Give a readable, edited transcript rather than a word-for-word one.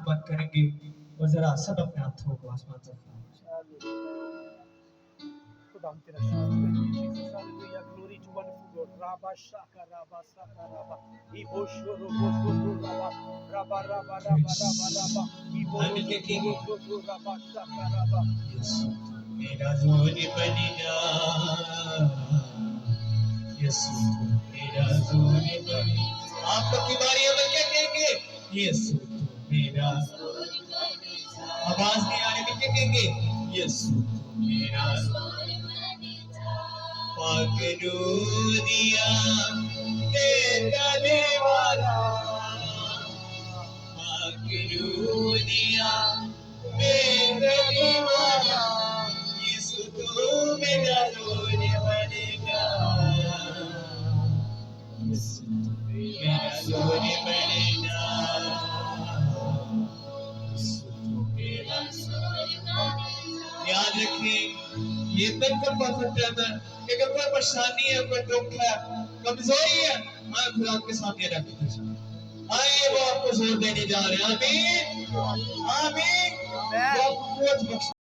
बंद करेंगे और जरा सब अपने हाथों को आसमान तक खुदा हम तेरा शुक्र करते हैं Jesus hallelujah glory to wonderful God राबा शाका राबा इबो शोरो बोसो तो राबा राबा इबो शोरो राबा शाका राबा मेरा जोन बनिना यीशु मेरा जोन बनिना आपको की बारी है बल क्या कहेंगे यीशु मेरा आवाज नहीं आ रही क्या कहेंगे यीशु मेरा पकड़ू दिया तेरा देवारा पकड़ू दिया तेरा देवारा यीशु तू मेरा जोन बनेगा यीशु मेरा जोन बनेगा यीशु मेरा याद रखें ये बिल्कुल परफेक्ट है कि अगर कोई परेशानी है कोई दुख है कमजोरी है मैं खुदा आपके सामने रख दीजिए आए वो आपको जोर देने जा रहे हैं आमीन आमीन वो आपको कुछ